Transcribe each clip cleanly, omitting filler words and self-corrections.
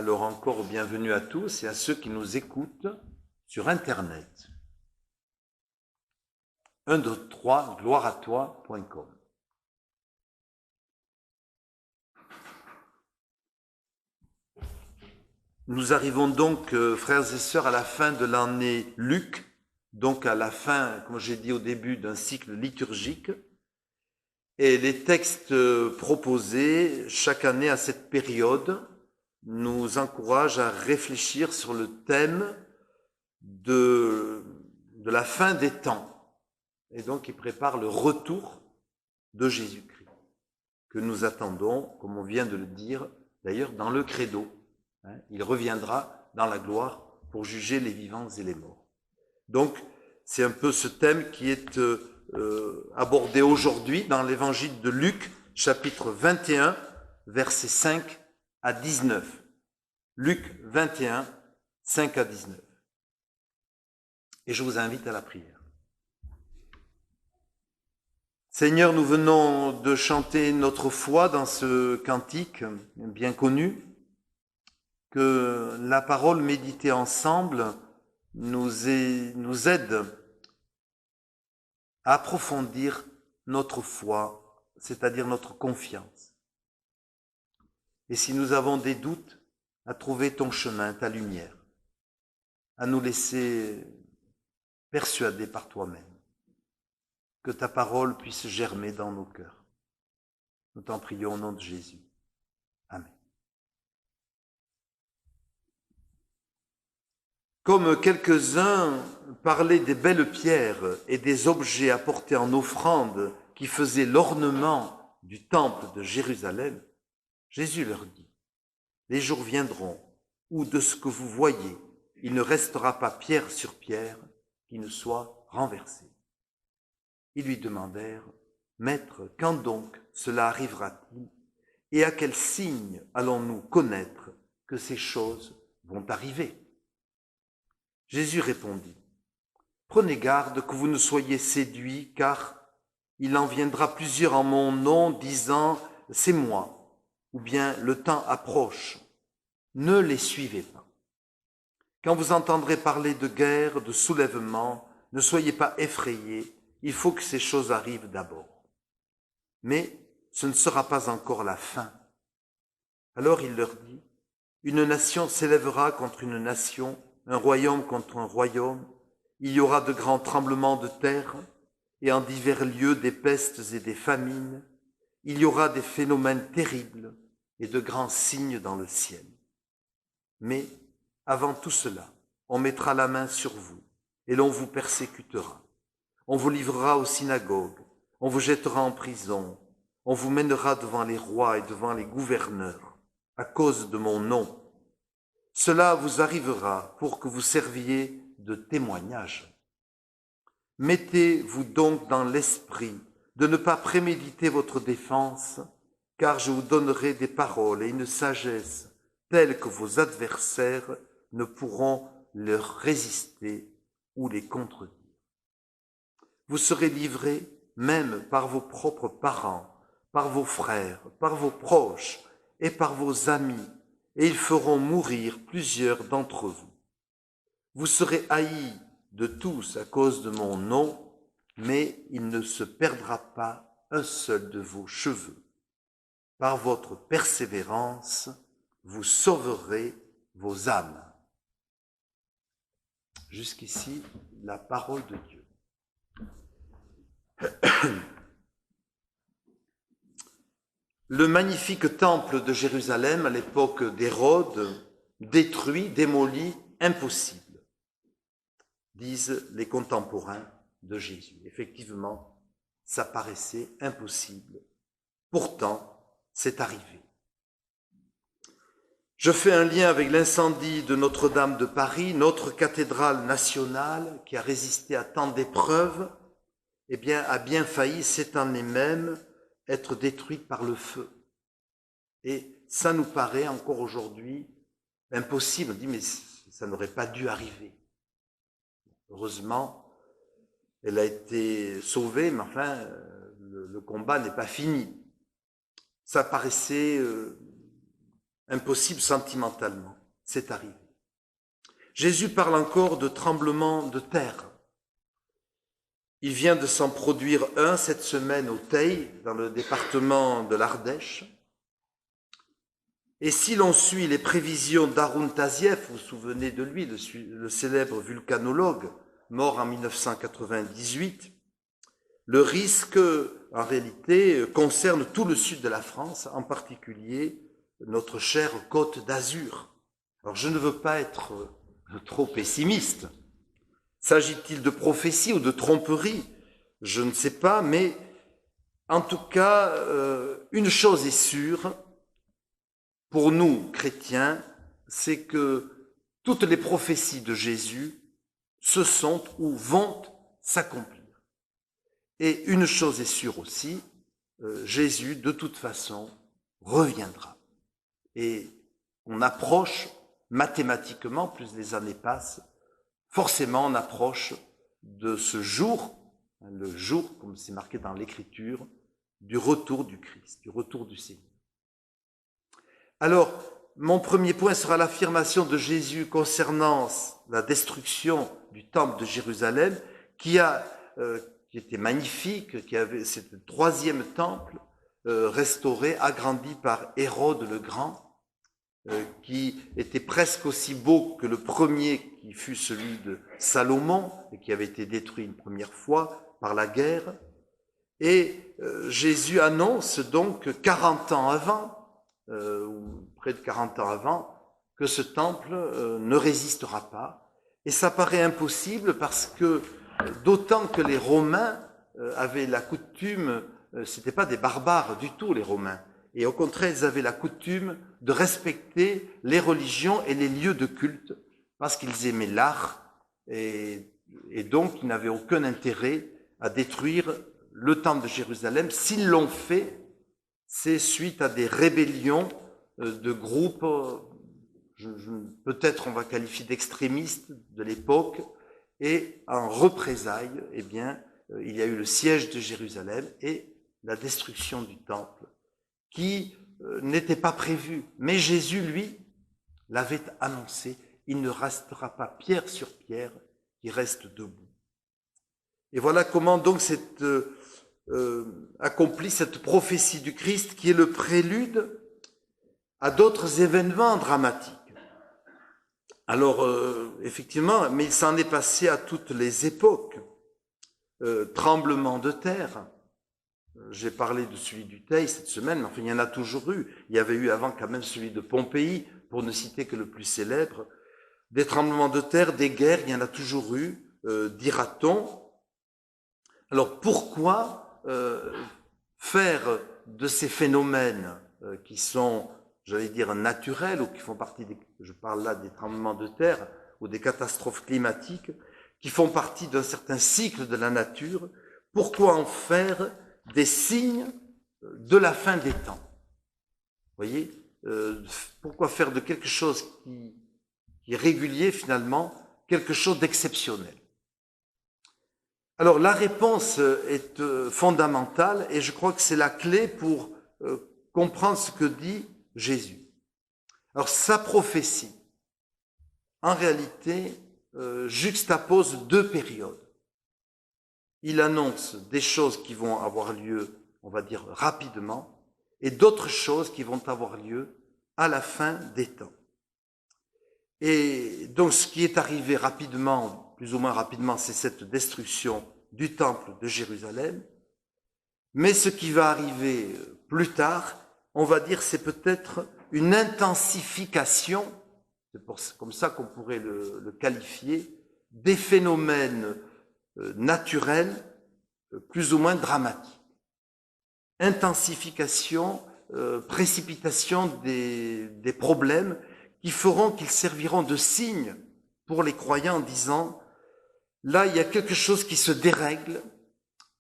Alors encore bienvenue à tous et à ceux qui nous écoutent sur Internet. 1, 2, 3, gloireatoi.com. Nous arrivons donc, frères et sœurs, à la fin de l'année Luc, donc à la fin, comme j'ai dit au début, d'un cycle liturgique. Et les textes proposés chaque année à cette période nous encouragent à réfléchir sur le thème de la fin des temps. Et donc, il prépare le retour de Jésus-Christ, que nous attendons, comme on vient de le dire, d'ailleurs, dans le credo. Il reviendra dans la gloire pour juger les vivants et les morts. Donc, c'est un peu ce thème qui est abordé aujourd'hui dans l'évangile de Luc, chapitre 21, versets 5 à 19. Luc 21, 5 à 19. Et je vous invite à la prière. Seigneur, nous venons de chanter notre foi dans ce cantique bien connu, que la parole méditée ensemble nous aide à approfondir notre foi, c'est-à-dire notre confiance. Et si nous avons des doutes, à trouver ton chemin, ta lumière, à nous laisser persuader par toi-même, que ta parole puisse germer dans nos cœurs. Nous t'en prions au nom de Jésus. Amen. Comme quelques-uns parlaient des belles pierres et des objets apportés en offrande qui faisaient l'ornement du temple de Jérusalem, Jésus leur dit, « Les jours viendront où de ce que vous voyez, il ne restera pas pierre sur pierre qui ne soit renversée. » Ils lui demandèrent, « Maître, quand donc cela arrivera-t-il et à quel signe allons-nous connaître que ces choses vont arriver ?» Jésus répondit, « Prenez garde que vous ne soyez séduits, car il en viendra plusieurs en mon nom, disant, « C'est moi », ou bien « Le temps approche ». Ne les suivez pas. Quand vous entendrez parler de guerre, de soulèvement, ne soyez pas effrayés, il faut que ces choses arrivent d'abord. Mais ce ne sera pas encore la fin. Alors il leur dit, « Une nation s'élèvera contre une nation, un royaume contre un royaume, il y aura de grands tremblements de terre, et en divers lieux des pestes et des famines, il y aura des phénomènes terribles et de grands signes dans le ciel. Mais avant tout cela, on mettra la main sur vous, et l'on vous persécutera. On vous livrera aux synagogues, on vous jettera en prison, on vous mènera devant les rois et devant les gouverneurs, à cause de mon nom. Cela vous arrivera pour que vous serviez de témoignage. Mettez-vous donc dans l'esprit de ne pas préméditer votre défense, car je vous donnerai des paroles et une sagesse telles que vos adversaires ne pourront leur résister ou les contredire. Vous serez livrés même par vos propres parents, par vos frères, par vos proches et par vos amis, et ils feront mourir plusieurs d'entre vous. Vous serez haïs de tous à cause de mon nom, mais il ne se perdra pas un seul de vos cheveux. Par votre persévérance, vous sauverez vos âmes. » Jusqu'ici, la parole de Dieu. Le magnifique temple de Jérusalem, à l'époque d'Hérode, détruit, démoli, impossible, disent les contemporains de Jésus. Effectivement, ça paraissait impossible. Pourtant, c'est arrivé. Je fais un lien avec l'incendie de Notre-Dame de Paris, notre cathédrale nationale qui a résisté à tant d'épreuves, eh bien, a bien failli cette année même être détruite par le feu. Et ça nous paraît encore aujourd'hui impossible. On dit, mais ça n'aurait pas dû arriver. Heureusement, elle a été sauvée, mais enfin, le combat n'est pas fini. Ça paraissait impossible sentimentalement. C'est arrivé. Jésus parle encore de tremblement de terre. Il vient de s'en produire un cette semaine au Teil, dans le département de l'Ardèche. Et si l'on suit les prévisions d'Haroun Tazieff, vous vous souvenez de lui, le célèbre vulcanologue, mort en 1998, le risque, en réalité, concerne tout le sud de la France, en particulier notre chère Côte d'Azur. Alors, je ne veux pas être trop pessimiste. S'agit-il de prophétie ou de tromperie? Je ne sais pas, mais en tout cas, une chose est sûre, pour nous, chrétiens, c'est que toutes les prophéties de Jésus se sont ou vont s'accomplir. Et une chose est sûre aussi, Jésus, de toute façon, reviendra. Et on approche mathématiquement, plus les années passent, forcément on approche de ce jour, le jour, comme c'est marqué dans l'Écriture, du retour du Christ, du retour du Seigneur. Alors, mon premier point sera l'affirmation de Jésus concernant la destruction du temple de Jérusalem, qui était magnifique, c'était le troisième temple restauré, agrandi par Hérode le Grand, qui était presque aussi beau que le premier qui fut celui de Salomon, et qui avait été détruit une première fois par la guerre. Et Jésus annonce donc 40 ans avant, ou près de 40 ans avant, que ce temple ne résistera pas. Et ça paraît impossible parce que, d'autant que les Romains avaient la coutume, c'était pas des barbares du tout les Romains, et au contraire ils avaient la coutume de respecter les religions et les lieux de culte, parce qu'ils aimaient l'art, et donc ils n'avaient aucun intérêt à détruire le temple de Jérusalem. S'ils l'ont fait, c'est suite à des rébellions de groupes, peut-être on va qualifier d'extrémistes de l'époque, et en représailles, eh bien, il y a eu le siège de Jérusalem et la destruction du temple, qui n'était pas prévue. Mais Jésus, lui, l'avait annoncé, il ne restera pas pierre sur pierre qui reste debout. Et voilà comment donc accomplit cette prophétie du Christ qui est le prélude à d'autres événements dramatiques. Alors, effectivement, mais il s'en est passé à toutes les époques. Tremblement de terre, j'ai parlé de celui du Teil cette semaine, mais enfin, il y en a toujours eu. Il y avait eu avant quand même celui de Pompéi, pour ne citer que le plus célèbre. Des tremblements de terre, des guerres, il y en a toujours eu, dira-t-on. Alors, pourquoi faire de ces phénomènes qui sont, j'allais dire, naturels, ou qui font partie je parle là des tremblements de terre ou des catastrophes climatiques, qui font partie d'un certain cycle de la nature, pourquoi en faire des signes de la fin des temps? Vous voyez, pourquoi faire de quelque chose qui est régulier finalement quelque chose d'exceptionnel? Alors la réponse est fondamentale et je crois que c'est la clé pour comprendre ce que dit Jésus. Alors sa prophétie, en réalité, juxtapose deux périodes. Il annonce des choses qui vont avoir lieu, on va dire, rapidement, et d'autres choses qui vont avoir lieu à la fin des temps. Et donc ce qui est arrivé rapidement, plus ou moins rapidement, c'est cette destruction du temple de Jérusalem. Mais ce qui va arriver plus tard, on va dire, c'est peut-être une intensification, c'est comme ça qu'on pourrait le qualifier, des phénomènes naturels plus ou moins dramatiques. Intensification, précipitation des problèmes qui feront qu'ils serviront de signe pour les croyants en disant « là, il y a quelque chose qui se dérègle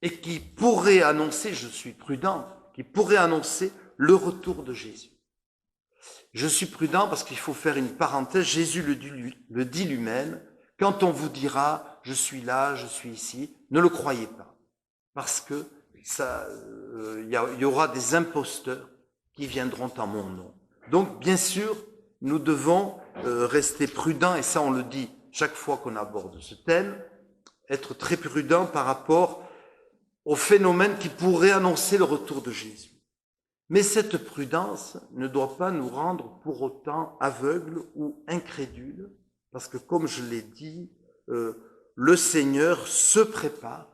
et qui pourrait annoncer, je suis prudent, qui pourrait annoncer le retour de Jésus. » Je suis prudent parce qu'il faut faire une parenthèse, Jésus le dit lui-même, quand on vous dira « je suis là, je suis ici », ne le croyez pas, parce que il y aura des imposteurs qui viendront en mon nom. Donc, bien sûr, nous devons rester prudents, et ça on le dit chaque fois qu'on aborde ce thème, être très prudent par rapport aux phénomènes qui pourraient annoncer le retour de Jésus. Mais cette prudence ne doit pas nous rendre pour autant aveugles ou incrédules, parce que comme je l'ai dit, le Seigneur se prépare,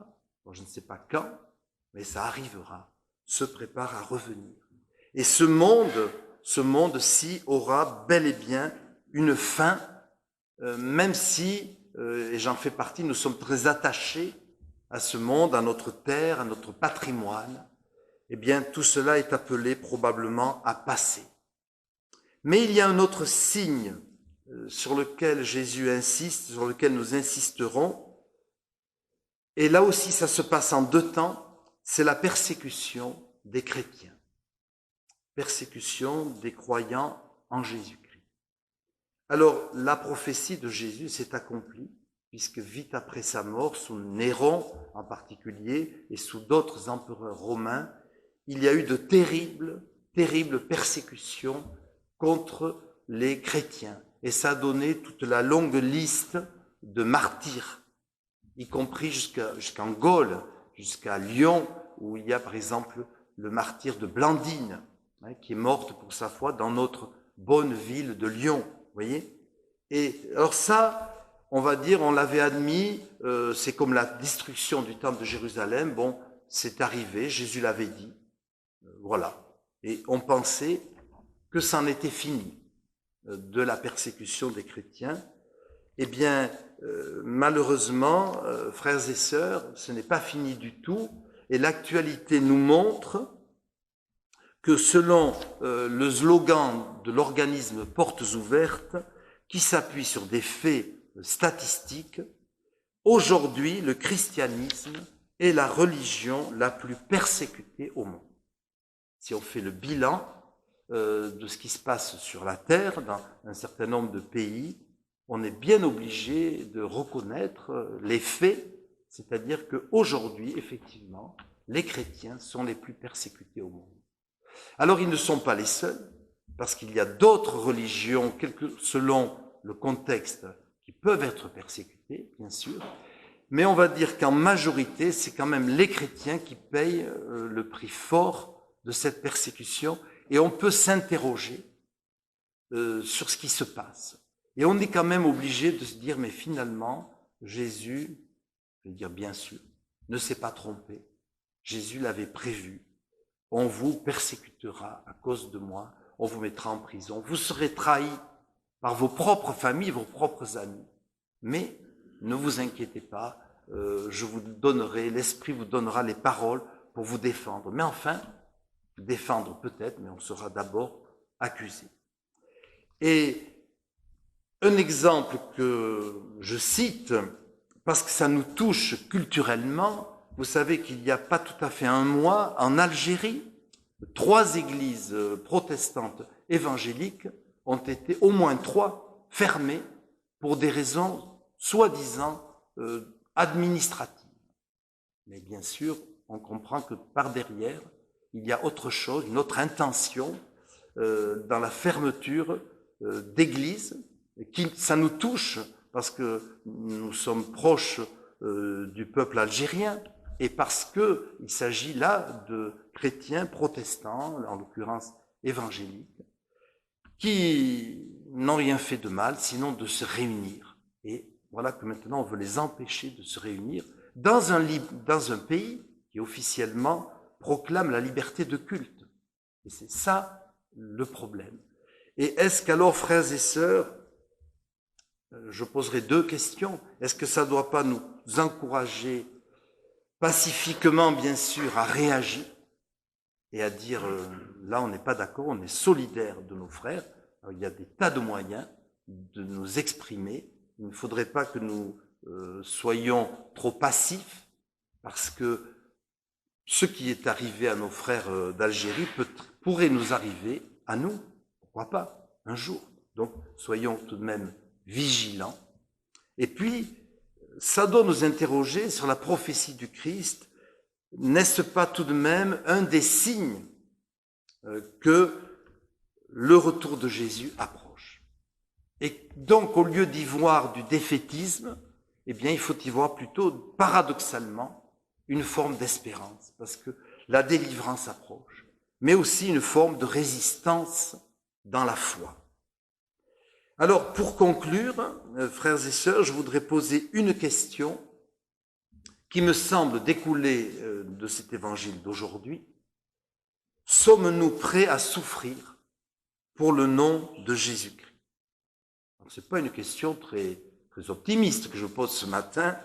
bon, je ne sais pas quand, mais ça arrivera, se prépare à revenir. Et ce monde-ci aura bel et bien une fin, même si, et j'en fais partie, nous sommes très attachés à ce monde, à notre terre, à notre patrimoine. Eh bien, tout cela est appelé probablement à passer. Mais il y a un autre signe sur lequel Jésus insiste, sur lequel nous insisterons, et là aussi ça se passe en deux temps, c'est la persécution des chrétiens, persécution des croyants en Jésus-Christ. Alors, la prophétie de Jésus s'est accomplie, puisque vite après sa mort, sous Néron en particulier, et sous d'autres empereurs romains, il y a eu de terribles persécutions contre les chrétiens. Et ça a donné toute la longue liste de martyrs, y compris jusqu'en Gaule, jusqu'à Lyon, où il y a par exemple le martyr de Blandine, qui est morte pour sa foi dans notre bonne ville de Lyon. Vous voyez ? Et alors ça, on va dire, on l'avait admis, c'est comme la destruction du temple de Jérusalem, bon, c'est arrivé, Jésus l'avait dit. Voilà. Et on pensait que c'en était fini de la persécution des chrétiens. Eh bien, malheureusement, frères et sœurs, ce n'est pas fini du tout. Et l'actualité nous montre que selon le slogan de l'organisme Portes ouvertes, qui s'appuie sur des faits statistiques, aujourd'hui, le christianisme est la religion la plus persécutée au monde. Si on fait le bilan de ce qui se passe sur la terre, dans un certain nombre de pays, on est bien obligé de reconnaître les faits, c'est-à-dire qu'aujourd'hui, effectivement, les chrétiens sont les plus persécutés au monde. Alors, ils ne sont pas les seuls, parce qu'il y a d'autres religions, selon le contexte, qui peuvent être persécutées, bien sûr, mais on va dire qu'en majorité, c'est quand même les chrétiens qui payent le prix fort de cette persécution, et on peut s'interroger sur ce qui se passe. Et on est quand même obligé de se dire, mais finalement, Jésus, je veux dire bien sûr, ne s'est pas trompé. Jésus l'avait prévu. On vous persécutera à cause de moi, on vous mettra en prison, vous serez trahis par vos propres familles, vos propres amis. Mais ne vous inquiétez pas, je vous donnerai, l'Esprit vous donnera les paroles pour vous défendre. Mais enfin, défendre peut-être, mais on sera d'abord accusé. Et un exemple que je cite, parce que ça nous touche culturellement, vous savez qu'il n'y a pas tout à fait un mois, en Algérie, 3 églises protestantes évangéliques ont été, au moins 3, fermées pour des raisons soi-disant administratives. Mais bien sûr, on comprend que par derrière, il y a autre chose, une autre intention dans la fermeture d'églises, ça nous touche parce que nous sommes proches du peuple algérien et parce qu'il s'agit là de chrétiens protestants, en l'occurrence évangéliques, qui n'ont rien fait de mal sinon de se réunir. Et voilà que maintenant on veut les empêcher de se réunir dans un pays qui officiellement proclame la liberté de culte. Et c'est ça le problème. Et est-ce qu'alors, frères et sœurs, je poserai 2 questions. Est-ce que ça ne doit pas nous encourager pacifiquement, bien sûr, à réagir et à dire, là on n'est pas d'accord, on est solidaire de nos frères. Alors, il y a des tas de moyens de nous exprimer. Il ne faudrait pas que nous soyons trop passifs, parce que ce qui est arrivé à nos frères d'Algérie pourrait nous arriver à nous. Pourquoi pas, un jour. Donc, soyons tout de même vigilants. Et puis, ça doit nous interroger sur la prophétie du Christ. N'est-ce pas tout de même un des signes que le retour de Jésus approche. Et donc, au lieu d'y voir du défaitisme, eh bien, il faut y voir plutôt, paradoxalement, une forme d'espérance, parce que la délivrance approche, mais aussi une forme de résistance dans la foi. Alors, pour conclure, frères et sœurs, je voudrais poser une question qui me semble découler de cet évangile d'aujourd'hui. Sommes-nous prêts à souffrir pour le nom de Jésus-Christ? Ce n'est pas une question très optimiste que je pose ce matin.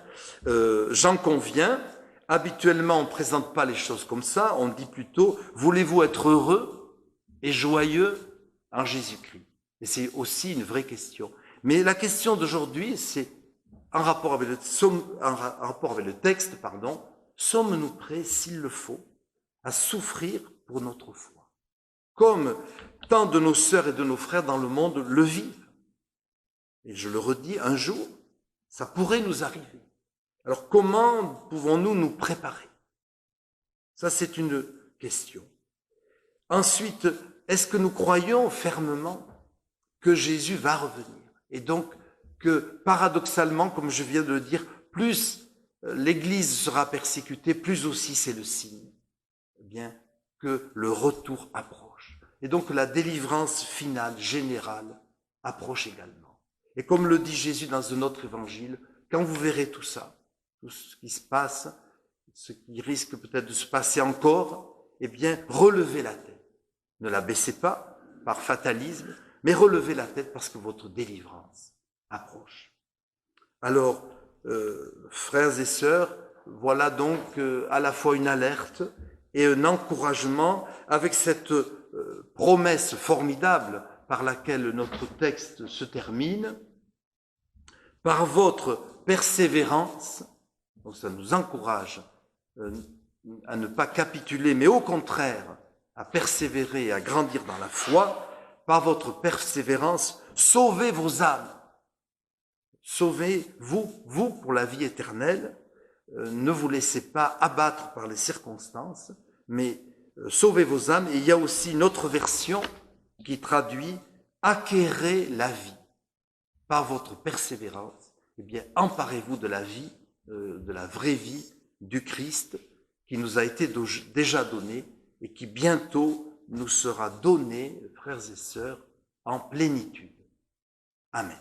J'en conviens. Habituellement, on ne présente pas les choses comme ça. On dit plutôt, voulez-vous être heureux et joyeux en Jésus-Christ? Et c'est aussi une vraie question. Mais la question d'aujourd'hui, c'est en rapport avec le texte, sommes-nous prêts, s'il le faut, à souffrir pour notre foi, comme tant de nos sœurs et de nos frères dans le monde le vivent? Et je le redis, un jour, ça pourrait nous arriver. Alors comment pouvons-nous nous préparer? Ça, c'est une question. Ensuite, est-ce que nous croyons fermement que Jésus va revenir? Et donc que paradoxalement, comme je viens de le dire, plus l'Église sera persécutée, plus aussi c'est le signe, eh bien, que le retour approche. Et donc la délivrance finale, générale, approche également. Et comme le dit Jésus dans un autre évangile, quand vous verrez tout ça, tout ce qui se passe, ce qui risque peut-être de se passer encore, eh bien, relevez la tête. Ne la baissez pas par fatalisme, mais relevez la tête parce que votre délivrance approche. Alors, frères et sœurs, voilà donc à la fois une alerte et un encouragement avec cette promesse formidable par laquelle notre texte se termine. Par votre persévérance, donc ça nous encourage à ne pas capituler, mais au contraire, à persévérer et à grandir dans la foi, par votre persévérance, sauvez vos âmes. Sauvez-vous pour la vie éternelle. Ne vous laissez pas abattre par les circonstances, mais sauvez vos âmes. Et il y a aussi une autre version qui traduit « acquérez la vie ». Par votre persévérance, eh bien, emparez-vous de la vie, de la vraie vie du Christ qui nous a été déjà donnée et qui bientôt nous sera donnée, frères et sœurs, en plénitude. Amen.